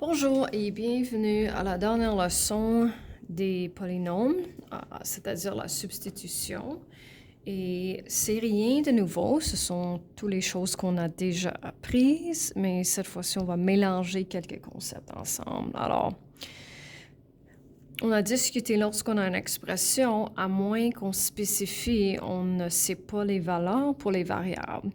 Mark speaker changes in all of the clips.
Speaker 1: Bonjour et bienvenue à la dernière leçon des polynômes, c'est-à-dire la substitution. Et c'est rien de nouveau, ce sont toutes les choses qu'on a déjà apprises, mais cette fois-ci, on va mélanger quelques concepts ensemble. Alors, on a discuté lorsqu'on a une expression, à moins qu'on spécifie, on ne sait pas les valeurs pour les variables.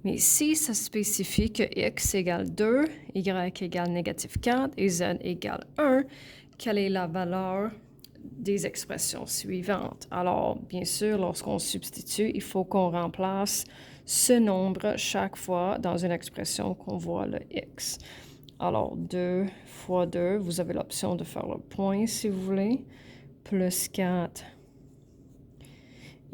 Speaker 1: Mais si ça spécifie que x égale 2, y égale négatif 4 et z égale 1, quelle est la valeur des expressions suivantes? Alors, bien sûr, lorsqu'on substitue, il faut qu'on remplace ce nombre chaque fois dans une expression qu'on voit le x. Alors, 2 fois 2, vous avez l'option de faire le point si vous voulez, plus 4.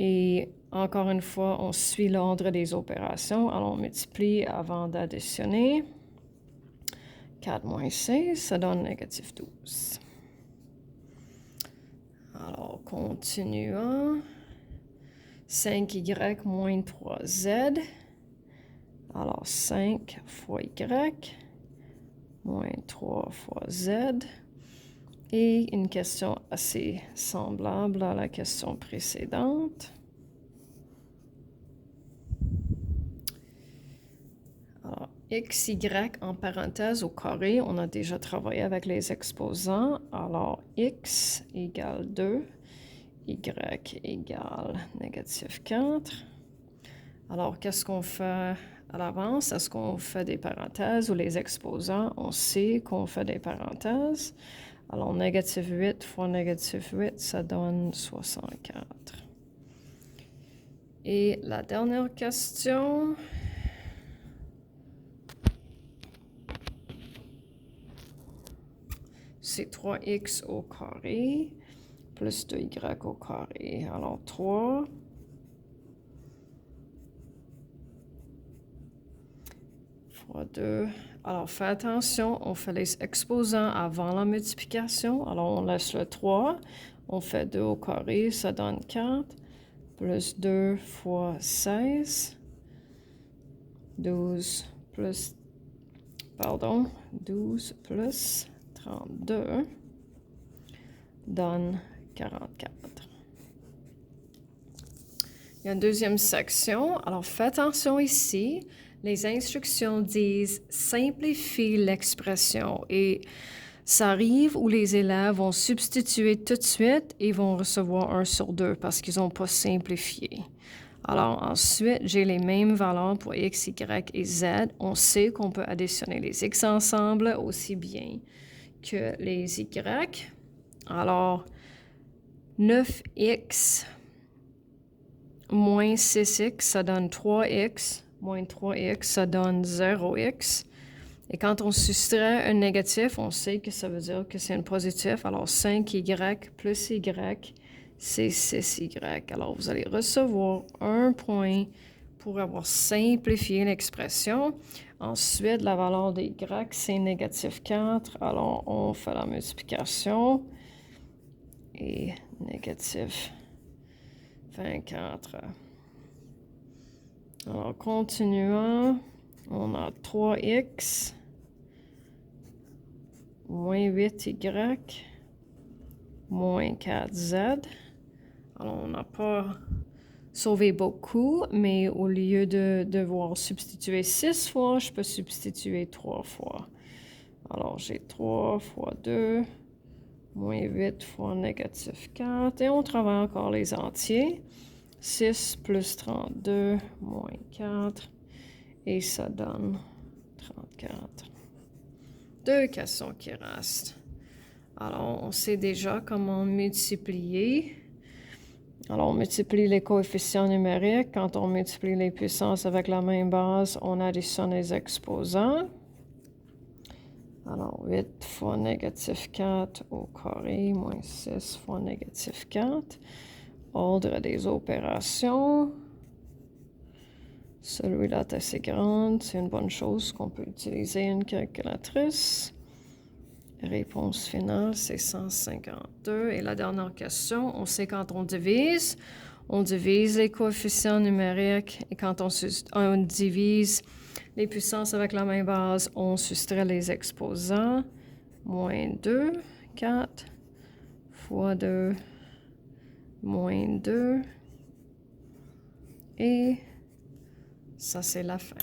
Speaker 1: Et encore une fois, on suit l'ordre des opérations. Alors, on multiplie avant d'additionner. 4 moins 6, ça donne négatif 12. Alors, continuons. 5y moins 3z. Alors, 5 fois y moins 3 fois z. Et une question assez semblable à la question précédente. Alors, x, y en parenthèse au carré, on a déjà travaillé avec les exposants. Alors, x égale 2, y égale négatif 4. Alors, qu'est-ce qu'on fait à l'avance? Est-ce qu'on fait des parenthèses ou les exposants? On sait qu'on fait des parenthèses. Alors, négatif 8 fois négatif 8, ça donne 64. Et la dernière question... c'est 3x au carré plus 2y au carré. Alors, 3 fois 2. Alors, fais attention, on fait les exposants avant la multiplication. Alors, on laisse le 3. On fait 2 au carré, ça donne 4. Plus 2 fois 16. 12 plus 32 donne 44. Il y a une deuxième section. Alors, fais attention ici. Les instructions disent « simplifie l'expression » et ça arrive où les élèves vont substituer tout de suite et vont recevoir 1 sur 2 parce qu'ils n'ont pas simplifié. Alors ensuite, j'ai les mêmes valeurs pour x, y et z. On sait qu'on peut additionner les x ensemble aussi bien que les y. Alors, 9x moins 6x, ça donne 3x. Moins 3x, ça donne 0x. Et quand on soustrait un négatif, on sait que ça veut dire que c'est un positif. Alors, 5y plus y, c'est 6y. Alors, vous allez recevoir 1 point pour avoir simplifié l'expression. Ensuite, la valeur des y, c'est négatif 4. Alors, on fait la multiplication. Et négatif 24. Alors, continuons. On a 3x moins 8y moins 4z. Alors, on n'a pas sauvé beaucoup, mais au lieu de devoir substituer 6 fois, je peux substituer 3 fois. Alors, j'ai 3 fois 2, moins 8 fois négatif 4, et on travaille encore les entiers. 6 plus 32, moins 4, et ça donne 34. Deux questions qui restent. Alors, on sait déjà comment multiplier. Alors, on multiplie les coefficients numériques. Quand on multiplie les puissances avec la même base, on additionne les exposants. Alors, 8 fois négatif 4 au carré, moins 6 fois négatif 4. Ordre des opérations. Celui-là est assez grand. C'est une bonne chose qu'on peut utiliser une calculatrice. Réponse finale, c'est 152. Et la dernière question, on sait quand on divise les coefficients numériques. Et quand on divise les puissances avec la même base, on soustrait les exposants. moins 2, 4, fois 2, moins 2, et ça c'est la fin.